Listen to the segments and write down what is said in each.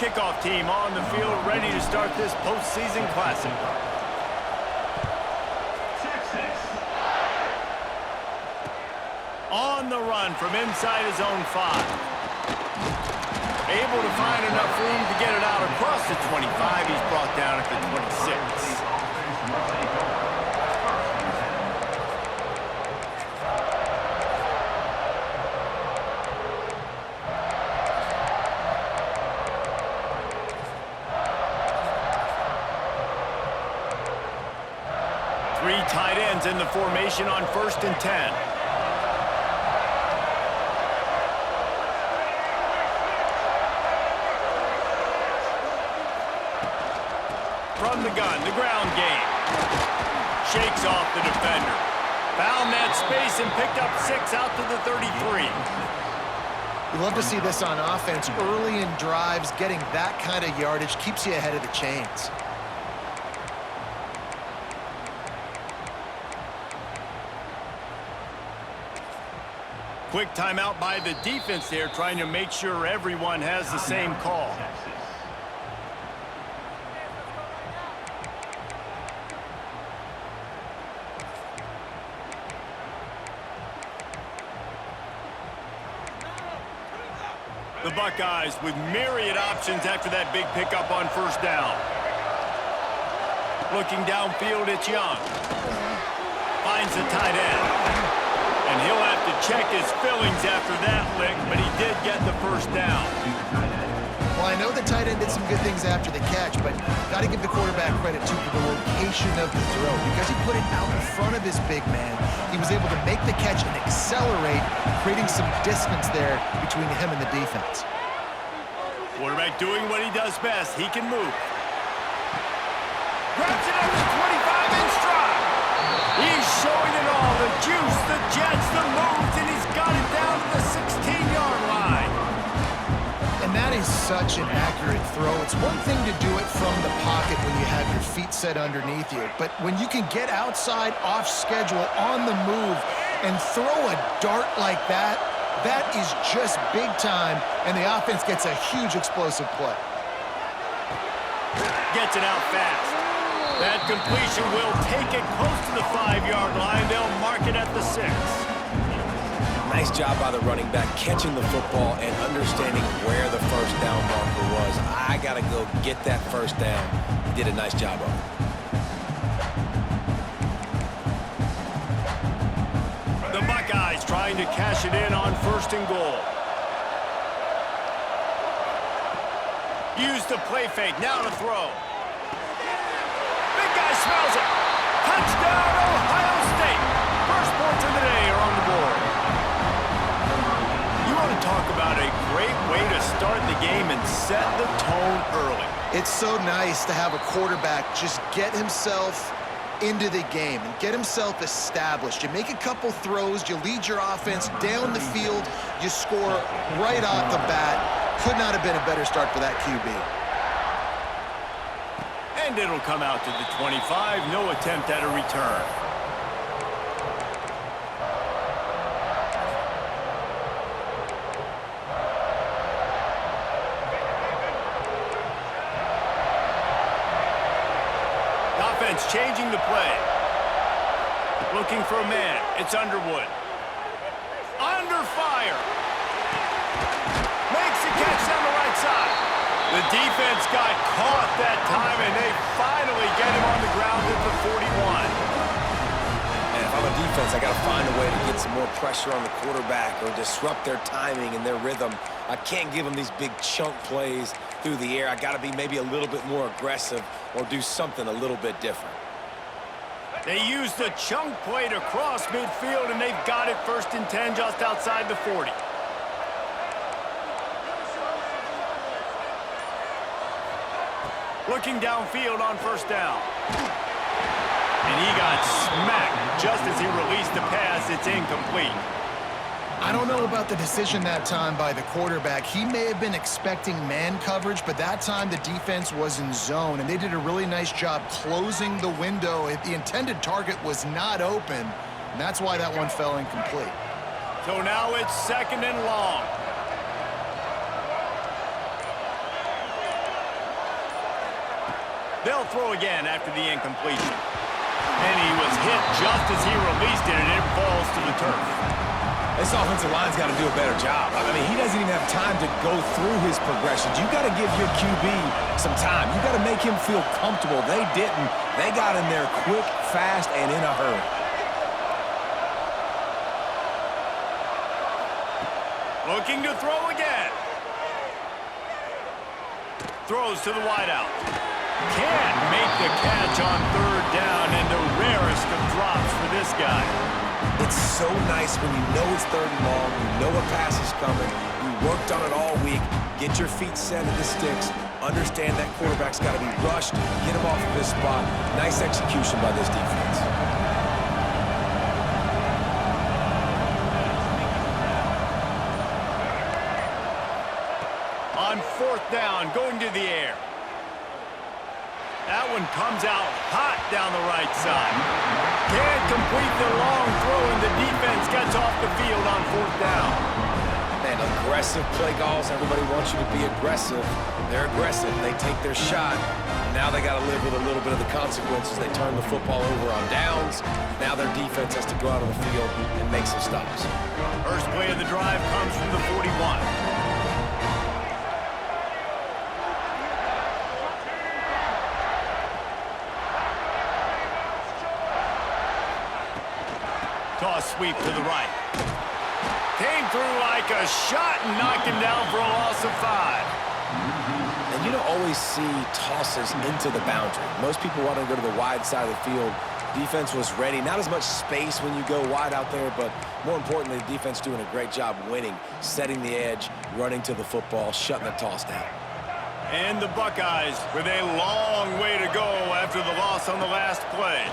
kickoff team on the field, ready to start this postseason classic. On the run from inside his own 5. Able to find enough room to get it out across the 25. He's brought down at the 26. Three tight ends in the formation on 1st and 10. From the gun, the ground game. Shakes off the defender. Found that space and picked up 6 out to the 33. You love to see this on offense. Early in drives, getting that kind of yardage keeps you ahead of the chains. Quick timeout by the defense there, trying to make sure everyone has the same call. The Buckeyes with myriad options after that big pickup on 1st down. Looking downfield, it's Young. Finds the tight end. And he'll have to check his fillings after that lick, but he did get the 1st down. Well, I know the tight end did some good things after the catch, but got to give the quarterback credit, too, for the location of the throw. Because he put it out in front of his big man, he was able to make the catch and accelerate, creating some distance there between him and the defense. Quarterback doing what he does best. He can move. Grabs it at the 25 in stride. He's showing it all. The juice, the jets, the moves, and he's got it down to the 16-yard line. And that is such an accurate throw. It's one thing to do it from the pocket when you have your feet set underneath you, but when you can get outside, off schedule, on the move, and throw a dart like that, that is just big time, and the offense gets a huge explosive play. Gets it out fast. That completion will take it close to the 5-yard line. They'll mark it at the 6. Nice job by the running back, catching the football and understanding where the 1st down marker was. I got to go get that 1st down. He did a nice job of it. The Buckeyes trying to cash it in on 1st and goal. Use the play fake, now to throw. Big guy smells it. Touchdown, Ohio State. First points of the day are on the board. You want to talk about a great way to start the game and set the tone early. It's so nice to have a quarterback just get himself into the game and get himself established. You make a couple throws, you lead your offense down the field, you score right off the bat. Could not have been a better start for that QB. And it'll come out to the 25. No attempt at a return. Offense changing the play. Looking for a man. It's Underwood. Under fire. Makes the catch down the right side. The defense got caught that time, and they finally get him on the ground at the 41. And if I'm a defense, I got to find a way to get some more pressure on the quarterback or disrupt their timing and their rhythm. I can't give them these big chunk plays through the air. I got to be maybe a little bit more aggressive or do something a little bit different. They used the chunk play to cross midfield, and they've got it 1st and 10 just outside the 40. Looking downfield on 1st down. And he got smacked just as he released the pass. It's incomplete. I don't know about the decision that time by the quarterback. He may have been expecting man coverage, but that time the defense was in zone, and they did a really nice job closing the window. The intended target was not open, and that's why that one fell incomplete. So now it's 2nd and long. They'll throw again after the incompletion. And he was hit just as he released it, and it falls to the turf. This offensive line's got to do a better job. I mean, he doesn't even have time to go through his progressions. You got to give your QB some time. You got to make him feel comfortable. They didn't. They got in there quick, fast, and in a hurry. Looking to throw again. Throws to the wideout. Can't make the catch on third down, and the rarest of drops for this guy. It's so nice when you know it's third and long, you know a pass is coming, you worked on it all week, get your feet set at the sticks, understand that quarterback's got to be rushed, get him off of his spot. Nice execution by this defense. On fourth down, going to the air. That one comes out hot down the right side. Can't complete the long throw, and the defense gets off the field on fourth down. Man, aggressive play calls. Everybody wants you to be aggressive. They're aggressive. They take their shot. Now they got to live with a little bit of the consequences. They turn the football over on downs. Now their defense has to go out on the field and make some stops. First play of the drive comes from the 41. Toss sweep to the right. Came through like a shot and knocked him down for a loss of 5. And you don't always see tosses into the boundary. Most people want to go to the wide side of the field. Defense was ready. Not as much space when you go wide out there, but more importantly, the defense doing a great job winning, setting the edge, running to the football, shutting the toss down. And the Buckeyes with a long way to go after the loss on the last play.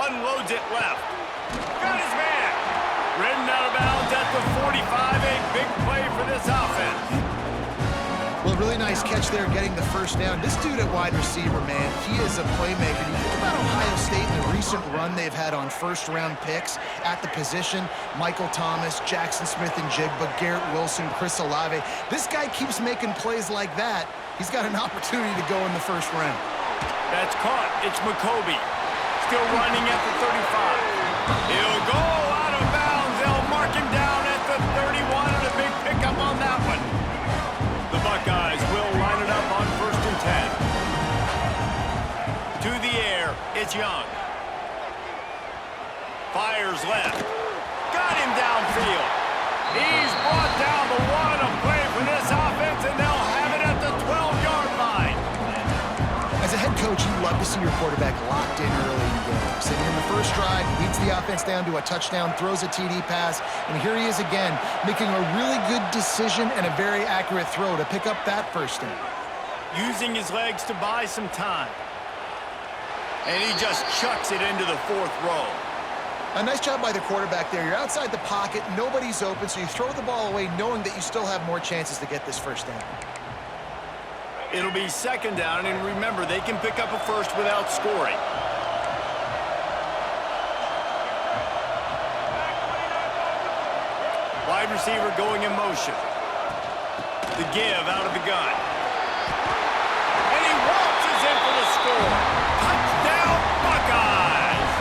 Unloads it left. Got his man. Ridden out of bounds at the 45. A big play for this offense. Well, really nice catch there getting the first down. This dude at wide receiver, man, he is a playmaker. You think about Ohio State and the recent run they've had on first-round picks at the position. Michael Thomas, Jackson Smith-Njigba, Garrett Wilson, Chris Olave. This guy keeps making plays like that. He's got an opportunity to go in the first round. That's caught. It's McCoby. Still running at the 35. He'll go out of bounds. They'll mark him down at the 31, and a big pickup on that one. The Buckeyes will line it up on first and 10. To the air, it's Young. Fires left. Got him downfield. He's brought down the one. A play for this offense, and they'll have it at the 12-yard line. As a head coach, you love to see your quarterback locked in early in games. And in the first drive, he leads the offense down to a touchdown, throws a TD pass, and here he is again, making a really good decision and a very accurate throw to pick up that first down. Using his legs to buy some time. And he just chucks it into the fourth row. A nice job by the quarterback there. You're outside the pocket, nobody's open, so you throw the ball away knowing that you still have more chances to get this first down. It'll be second down, and remember, they can pick up a first without scoring. Wide receiver going in motion. The give out of the gun. And he waltzes in for the score. Touchdown, Buckeyes!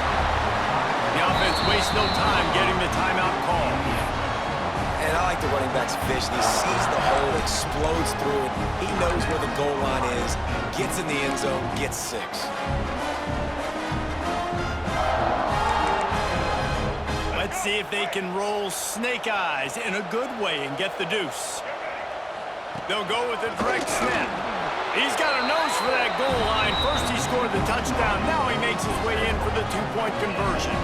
The offense wastes no time getting the timeout call. And I like the running back's vision. He sees the hole, explodes through it. He knows where the goal line is, gets in the end zone, gets 6. Let's see if they can roll snake eyes in a good way and get the deuce. They'll go with a direct snap. He's got a nose for that goal line. First he scored the touchdown. Now he makes his way in for the two-point conversion.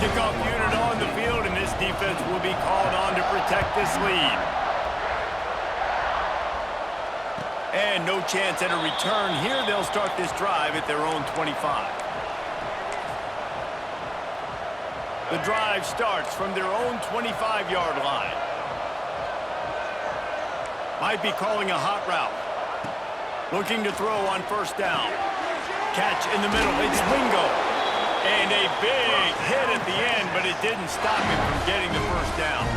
Kickoff unit on the field, and this defense will be called on to protect this lead. And no chance at a return here. They'll start this drive at their own 25. The drive starts from their own 25-yard line. Might be calling a hot route. Looking to throw on first down. Catch in the middle. It's Wingo. And a big hit at the end, but it didn't stop him from getting the first down.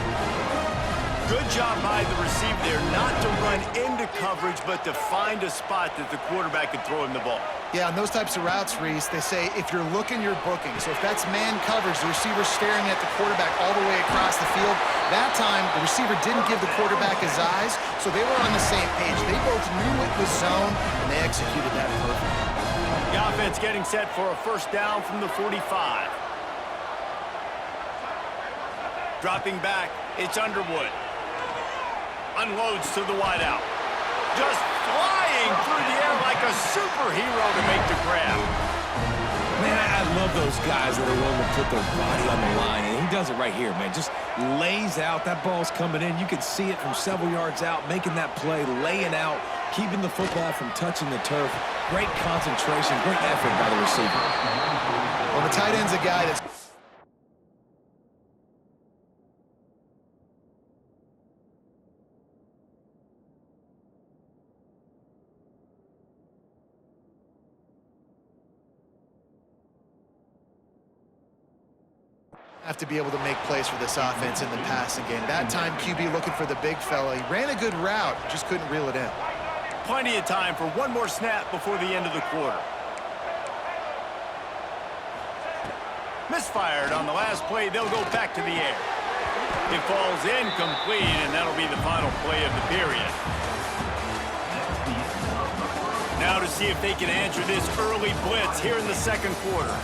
Good job by the receiver there, not to run into coverage, but to find a spot that the quarterback can throw him the ball. Yeah, on those types of routes, Reese, they say if you're looking, you're booking. So if that's man coverage, the receiver's staring at the quarterback all the way across the field. That time, the receiver didn't give the quarterback his eyes, so they were on the same page. They both knew it was zone, and they executed that perfectly. The offense getting set for a first down from the 45. Dropping back, it's Underwood. Unloads to the wideout. Just flying through the air like a superhero to make the grab. Man, I love those guys that are willing to put their body on the line, and he does it right here, man. Just lays out. That ball's coming in. You can see it from several yards out, making that play, laying out, keeping the football from touching the turf. Great concentration, great effort by the receiver. Well, the tight end's a guy that's have to be able to make plays for this offense in the passing game. That time, QB looking for the big fella. He ran a good route, just couldn't reel it in. Plenty of time for one more snap before the end of the quarter. Misfired on the last play. They'll go back to the air. It falls incomplete, and that'll be the final play of the period. Now to see if they can answer this early blitz here in the second quarter.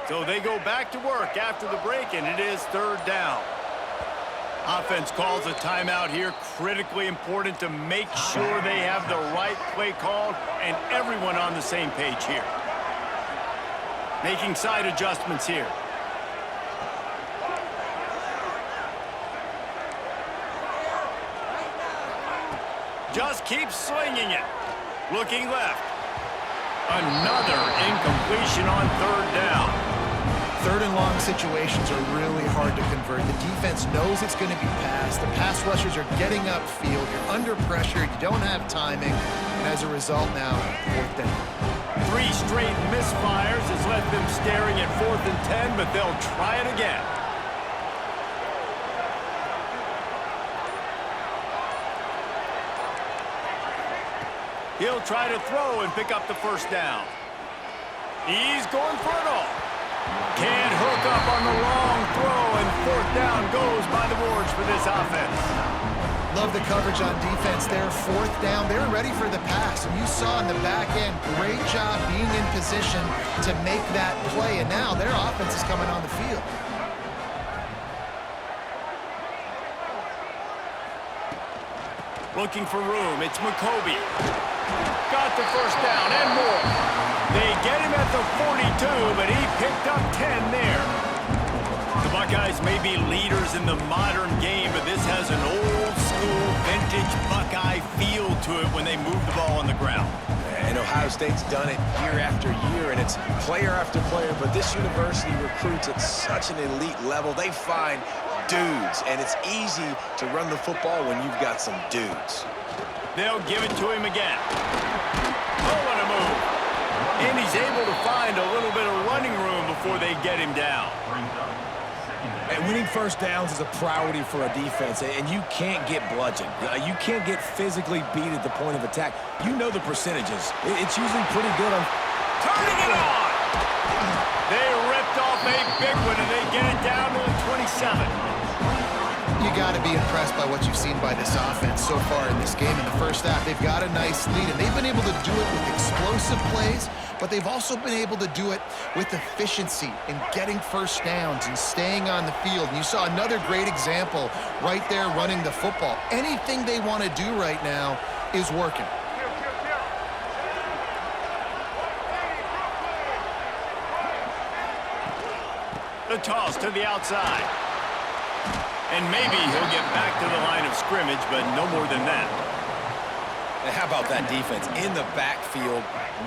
So they go back to work after the break, and it is third down. Offense calls a timeout here. Critically important to make sure they have the right play called and everyone on the same page here. Making side adjustments here. Just keeps slinging it. Looking left. Another incompletion on third down. Third and long situations are really hard to convert. The defense knows it's going to be passed. The pass rushers are getting upfield. You're under pressure. You don't have timing. And as a result now, fourth down. 3 straight misfires has left them staring at 4th and 10, but they'll try it again. He'll try to throw and pick up the first down. He's going for it all. Can't hook up on the long throw, and 4th down goes by the boards for this offense. Love the coverage on defense there. 4th down. They were ready for the pass. And you saw in the back end, great job being in position to make that play. And now their offense is coming on the field. Looking for room. It's McCoby. Got the first down and more. They get him at the 42, but he picked up 10 there. The Buckeyes may be leaders in the modern game, but this has an old-school, vintage Buckeye feel to it when they move the ball on the ground. And Ohio State's done it year after year, and it's player after player, but this university recruits at such an elite level. They find dudes, and it's easy to run the football when you've got some dudes. They'll give it to him again. Oh, what a move. And he's able to find a little bit of running room before they get him down. And winning first downs is a priority for a defense, and you can't get bludgeoned. You can't get physically beat at the point of attack. You know the percentages. It's usually pretty good on... Turning it on! They ripped off a big one, and they get it down to the 27. You got to be impressed by what you've seen by this offense so far in this game. In the first half, they've got a nice lead, and they've been able to do it with explosive plays, but they've also been able to do it with efficiency in getting first downs and staying on the field. And you saw another great example right there running the football. Anything they want to do right now is working. The toss to the outside. And maybe he'll get back to the line of scrimmage, but no more than that. And how about that defense? In the backfield,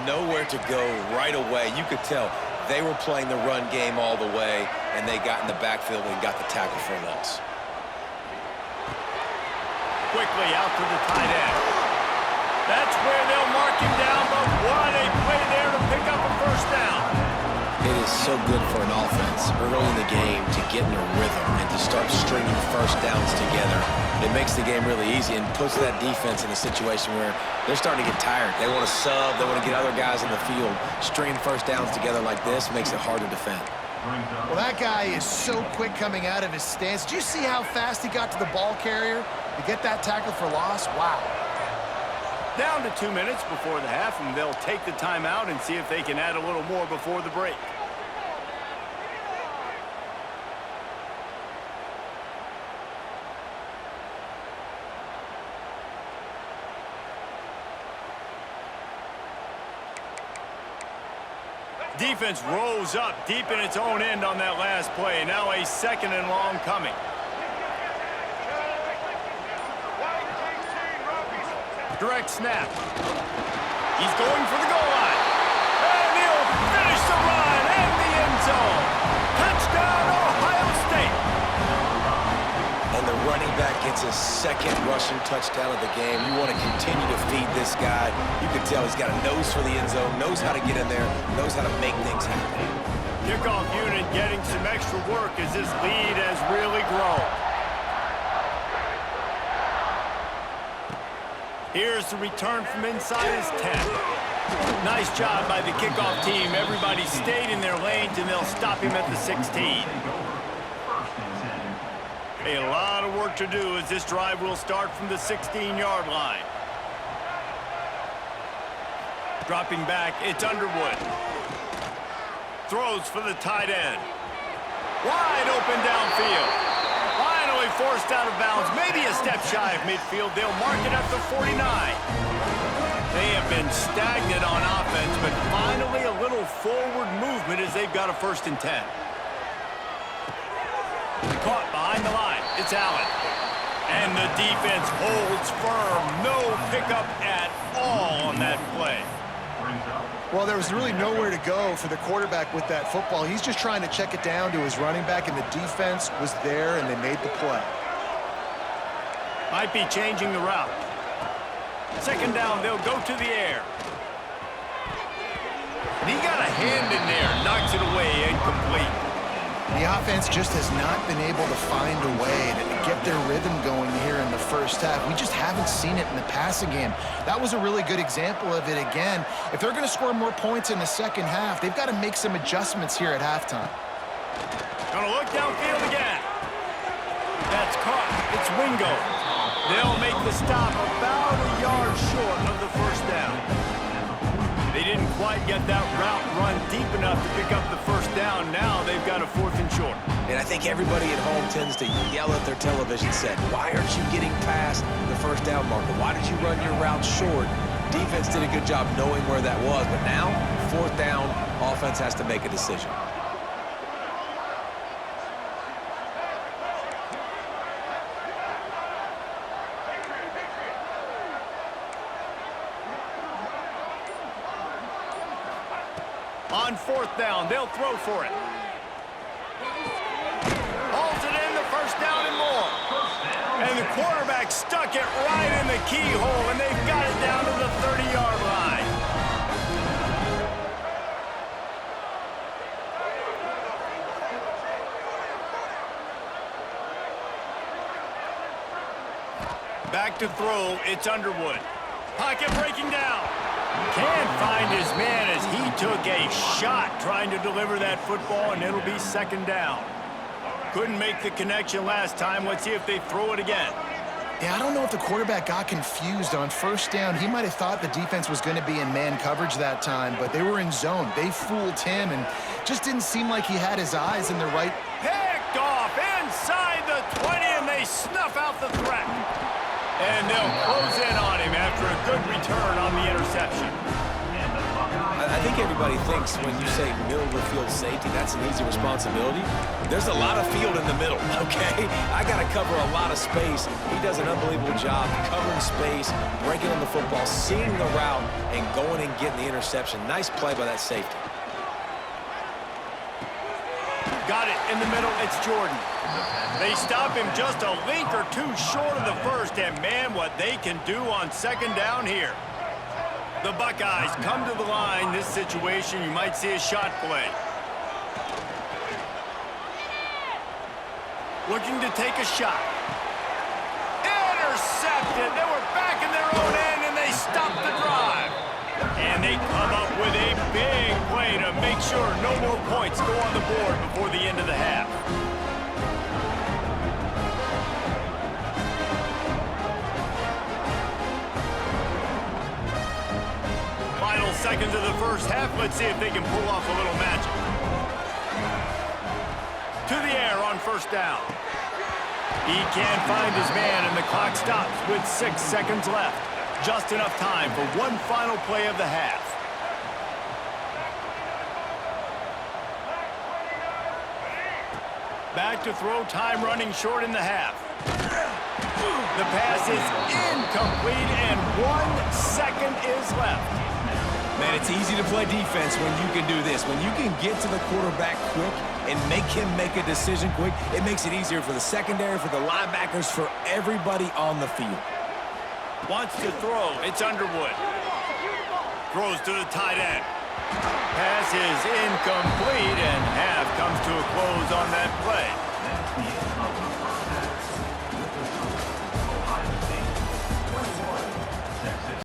nowhere to go right away. You could tell They were playing the run game all the way, and they got in the backfield and got the tackle for a loss. Quickly out to the tight end. That's where they'll mark him down, but what a play there to pick up a first down. It is so good for an offense early in the game to get in a rhythm and to start stringing first downs together. It makes the game really easy and puts that defense in a situation where they're starting to get tired. They want to sub. They want to get other guys in the field. Stringing first downs together like this makes it hard to defend. Well, that guy is so quick coming out of his stance. Did you see how fast he got to the ball carrier to get that tackle for loss? Wow. Down to 2 minutes before the half, and they'll take the timeout and see if they can add a little more before the break. Defense rose up deep in its own end on that last play. Now a 2nd and long coming. Direct snap. He's going for the goal line. And he'll finish the run in the end zone. Touchdown, Ohio State. And the running back gets his 2nd rushing touchdown of the game. You want to continue to feed this guy. You can tell he's got a nose for the end zone, knows how to get in there, knows how to make things happen. Kickoff unit getting some extra work as this lead has really grown. Here's the return from inside his 10. Nice job by the kickoff team. Everybody stayed in their lanes, and they'll stop him at the 16. A lot of work to do as this drive will start from the 16-yard line. Dropping back, it's Underwood. Throws for the tight end. Wide open downfield. Finally forced out of bounds, maybe a step shy of midfield. They'll mark it at the 49. They have been stagnant on offense, but finally a little forward movement as they've got a 1st and 10. Caught behind the line. It's Allen. And the defense holds firm. No pickup at all on that play. Well, there was really nowhere to go for the quarterback with that football. He's just trying to check it down to his running back, and the defense was there, and they made the play. Might be changing the route. 2nd down, they'll go to the air. And he got a hand in there, knocks it away, incomplete. The offense just has not been able to find a way to get their rhythm going here in the first half. We just haven't seen it in the passing game. That was a really good example of it again. If they're going to score more points in the second half, they've got to make some adjustments here at halftime. Gonna look downfield again. That's caught. It's Wingo. They'll make the stop about a yard short of the 1st down. They didn't quite get that route run deep enough to pick up the 1st down. Now they've got a 4th and short. And I think everybody at home tends to yell at their television set, why aren't you getting past the 1st down marker? Why did you run your route short? Defense did a good job knowing where that was, but now, 4th down, offense has to make a decision. On 4th down, they'll throw for it. Holds it in, the 1st down and more. And the quarterback stuck it right in the keyhole, and they've got it down to the 30-yard line. Back to throw, it's Underwood. Pocket breaking down. Can't find his man as he took a shot trying to deliver that football, and it'll be 2nd down. Couldn't make the connection last time. Let's see if they throw it again. Yeah, I don't know if the quarterback got confused on 1st down. He might have thought the defense was going to be in man coverage that time, but they were in zone. They fooled him, and just didn't seem like he had his eyes in the right. Picked off inside the 20, and they snuff out the threat. And they'll close in on him after a good return on the interception. I think everybody thinks when you say middle of the field safety, that's an easy responsibility. There's a lot of field in the middle, okay? I got to cover a lot of space. He does an unbelievable job covering space, breaking on the football, seeing the route, and going and getting the interception. Nice play by that safety. Got it in the middle. It's Jordan. They stop him just a length or two short of the first, and man, what they can do on second down here. The Buckeyes come to the line. This situation, you might see a shot play. Looking to take a shot. Intercepted. They were back in their own end, and they stopped the drive. And they come up with a big play to make sure no more points go on the board before the end of the half. Final seconds of the first half. Let's see if they can pull off a little magic. To the air on first down. He can't find his man, and the clock stops with 6 seconds left. Just enough time for one final play of the half. Back to throw, time running short in the half. The pass is incomplete, and 1 second is left. Man, it's easy to play defense when you can do this. When you can get to the quarterback quick and make him make a decision quick, it makes it easier for the secondary, for the linebackers, for everybody on the field. Wants to throw. It's Underwood. Throws to the tight end. Pass is incomplete, and half comes to a close on that play.